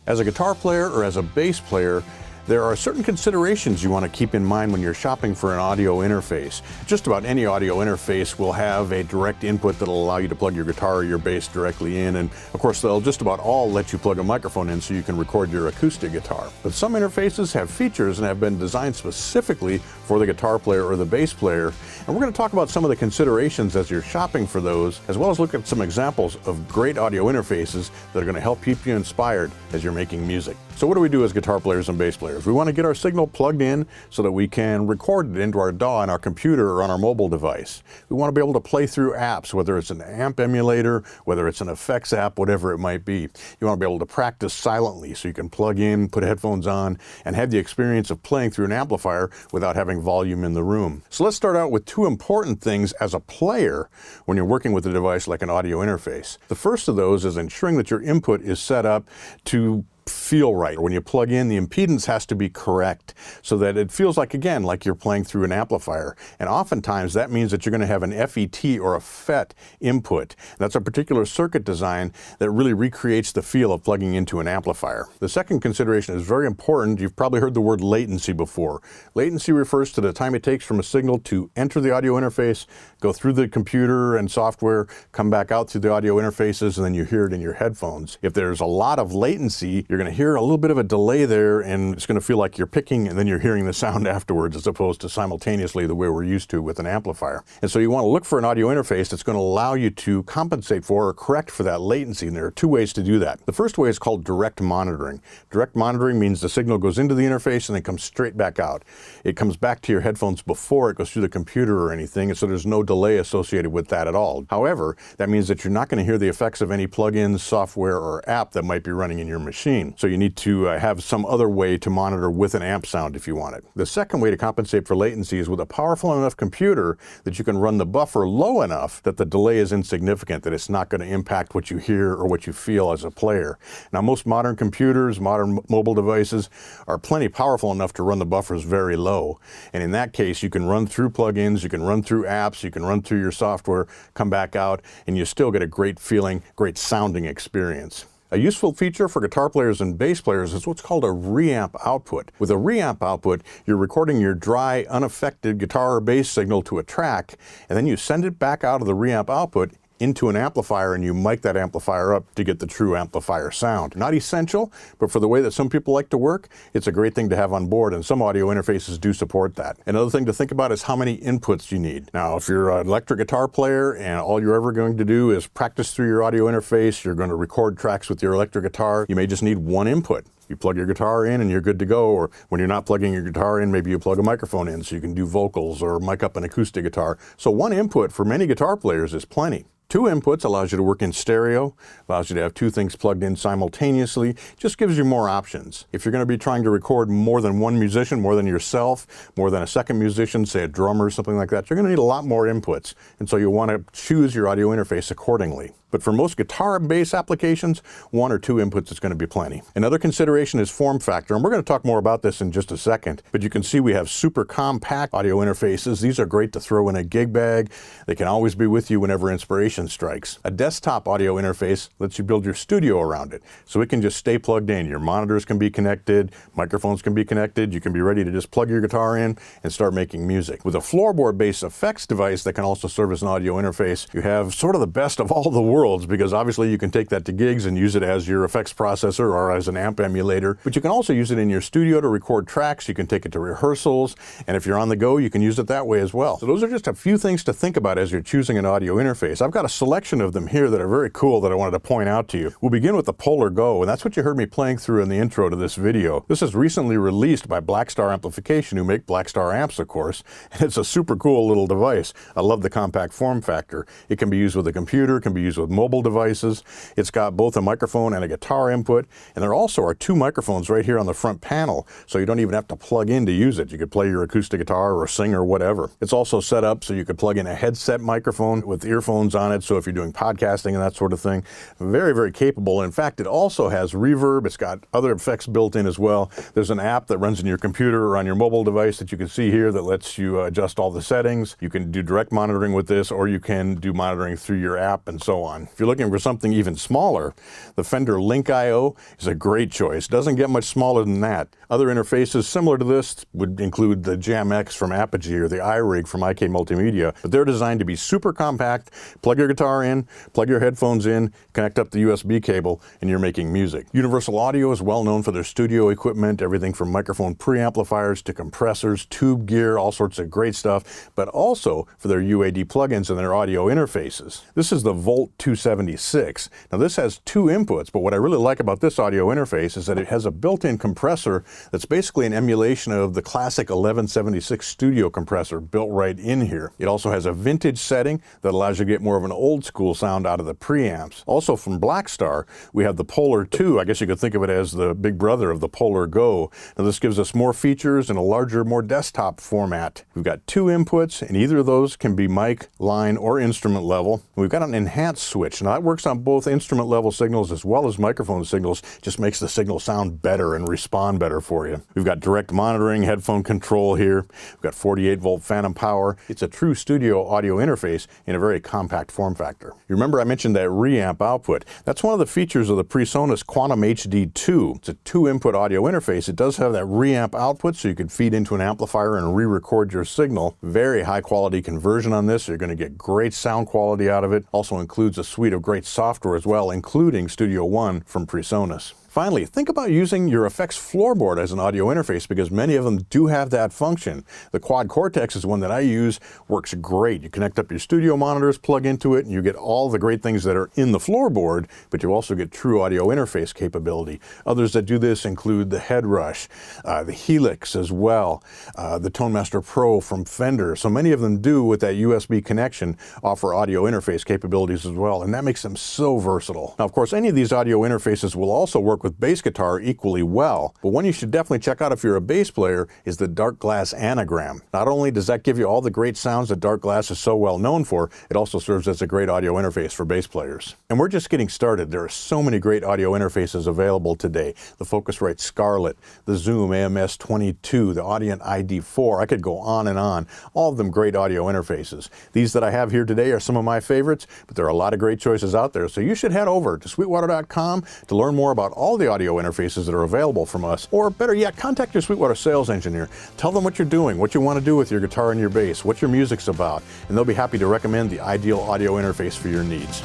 As a guitar player or as a bass player, there are certain considerations you want to keep in mind when you're shopping for an audio interface. Just about any audio interface will have a direct input that'll allow you to plug your guitar or your bass directly in, and of course they'll just about all let you plug a microphone in so you can record your acoustic guitar. But some interfaces have features and have been designed specifically for the guitar player or the bass player, and we're going to talk about some of the considerations as you're shopping for those, as well as look at some examples of great audio interfaces that are going to help keep you inspired as you're making music. So what do we do as guitar players and bass players? We want to get our signal plugged in so that we can record it into our DAW on our computer or on our mobile device. We want to be able to play through apps, whether it's an amp emulator, whether it's an effects app, whatever it might be. You want to be able to practice silently so you can plug in, put headphones on, and have the experience of playing through an amplifier without having volume in the room. So let's start out with two important things as a player when you're working with a device like an audio interface. The first of those is ensuring that your input is set up to feel right. When you plug in, the impedance has to be correct so that it feels like, again, like you're playing through an amplifier. And oftentimes that means that you're going to have an FET or a FET input. That's a particular circuit design that really recreates the feel of plugging into an amplifier. The second consideration is very important. You've probably heard the word latency before. Latency refers to the time it takes from a signal to enter the audio interface, go through the computer and software, come back out through the audio interfaces, and then you hear it in your headphones. If there's a lot of latency, you're going to hear a little bit of a delay there, and it's going to feel like you're picking and then you're hearing the sound afterwards, as opposed to simultaneously the way we're used to with an amplifier. And so you want to look for an audio interface that's going to allow you to compensate for or correct for that latency, and there are two ways to do that. The first way is called direct monitoring. Direct monitoring means the signal goes into the interface and then comes straight back out. It comes back to your headphones before it goes through the computer or anything, and so there's no delay associated with that at all. However, that means that you're not going to hear the effects of any plugins, software, or app that might be running in your machine. So you need to have some other way to monitor with an amp sound if you want it. The second way to compensate for latency is with a powerful enough computer that you can run the buffer low enough that the delay is insignificant, that it's not going to impact what you hear or what you feel as a player. Now, most modern computers, modern mobile devices are plenty powerful enough to run the buffers very low. And in that case, you can run through plugins, you can run through apps, you can run through your software, come back out, and you still get a great feeling, great sounding experience. A useful feature for guitar players and bass players is what's called a reamp output. With a reamp output, you're recording your dry, unaffected guitar or bass signal to a track, and then you send it back out of the reamp output into an amplifier, and you mic that amplifier up to get the true amplifier sound. Not essential, but for the way that some people like to work, it's a great thing to have on board, and some audio interfaces do support that. Another thing to think about is how many inputs you need. Now, if you're an electric guitar player and all you're ever going to do is practice through your audio interface, you're going to record tracks with your electric guitar, you may just need one input. You plug your guitar in and you're good to go, or when you're not plugging your guitar in, maybe you plug a microphone in so you can do vocals or mic up an acoustic guitar. So one input for many guitar players is plenty. Two inputs allows you to work in stereo, allows you to have two things plugged in simultaneously, just gives you more options. If you're going to be trying to record more than one musician, more than yourself, more than a second musician, say a drummer or something like that, you're going to need a lot more inputs. And so you want to choose your audio interface accordingly. But for most guitar and bass applications, one or two inputs is going to be plenty. Another consideration is form factor, and we're going to talk more about this in just a second. But you can see we have super compact audio interfaces. These are great to throw in a gig bag. They can always be with you whenever inspiration strikes. A desktop audio interface lets you build your studio around it, so it can just stay plugged in. Your monitors can be connected, microphones can be connected, you can be ready to just plug your guitar in and start making music. With a floorboard-based effects device that can also serve as an audio interface, you have sort of the best of all the worlds, because obviously you can take that to gigs and use it as your effects processor or as an amp emulator, but you can also use it in your studio to record tracks. You can take it to rehearsals, and if you're on the go, you can use it that way as well. So those are just a few things to think about as you're choosing an audio interface. I've got a selection of them here that are very cool that I wanted to point out to you. We'll begin with the Polar Go, and that's what you heard me playing through in the intro to this video. This is recently released by Blackstar Amplification, who make Blackstar amps, of course, and it's a super cool little device. I love the compact form factor. It can be used with a computer, can be used with mobile devices. It's got both a microphone and a guitar input, and there also are two microphones right here on the front panel, so you don't even have to plug in to use it. You could play your acoustic guitar or sing or whatever. It's also set up so you could plug in a headset microphone with earphones on it, so if you're doing podcasting and that sort of thing. Very, very capable. In fact, it also has reverb. It's got other effects built in as well. There's an app that runs in your computer or on your mobile device that you can see here that lets you adjust all the settings. You can do direct monitoring with this, or you can do monitoring through your app and so on. one. If you're looking for something even smaller, the Fender Link I/O is a great choice. Doesn't get much smaller than that. Other interfaces similar to this would include the Jam-X from Apogee or the iRig from IK Multimedia, but they're designed to be super compact. Plug your guitar in, plug your headphones in, connect up the USB cable, and you're making music. Universal Audio is well known for their studio equipment, everything from microphone preamplifiers to compressors, tube gear, all sorts of great stuff, but also for their UAD plugins and their audio interfaces. This is the Volt 276. Now this has two inputs, but what I really like about this audio interface is that it has a built-in compressor that's basically an emulation of the classic 1176 studio compressor built right in here. It also has a vintage setting that allows you to get more of an old school sound out of the preamps. Also from Blackstar, we have the Polar 2. I guess you could think of it as the big brother of the Polar Go. Now this gives us more features in a larger, more desktop format. We've got two inputs, and either of those can be mic, line, or instrument level. We've got an enhance switch. Now that works on both instrument level signals as well as microphone signals. Just makes the signal sound better and respond better for you. We've got direct monitoring, headphone control here. We've got 48-volt phantom power. It's a true studio audio interface in a very compact form factor. You remember I mentioned that reamp output. That's one of the features of the PreSonus Quantum HD2. It's a two-input audio interface. It does have that reamp output, so you can feed into an amplifier and re-record your signal. Very high-quality conversion on this. You're going to get great sound quality out of it. Also includes a suite of great software as well, including Studio One from PreSonus. Finally, think about using your effects floorboard as an audio interface, because many of them do have that function. The Quad Cortex is one that I use, works great. You connect up your studio monitors, plug into it, and you get all the great things that are in the floorboard, but you also get true audio interface capability. Others that do this include the Headrush, the Helix as well, the ToneMaster Pro from Fender. So many of them do, with that USB connection, offer audio interface capabilities as well, and that makes them so versatile. Now, of course, any of these audio interfaces will also work with bass guitar equally well, but one you should definitely check out if you're a bass player is the Darkglass Anagram. Not only does that give you all the great sounds that Darkglass is so well known for, it also serves as a great audio interface for bass players. And we're just getting started. There are so many great audio interfaces available today. The Focusrite Scarlett, the Zoom AMS-22, the Audient ID4, I could go on and on. All of them great audio interfaces. These that I have here today are some of my favorites, but there are a lot of great choices out there, so you should head over to sweetwater.com to learn more about all the audio interfaces that are available from us, or better yet, contact your Sweetwater sales engineer. Tell them what you're doing, what you want to do with your guitar and your bass, what your music's about, and they'll be happy to recommend the ideal audio interface for your needs.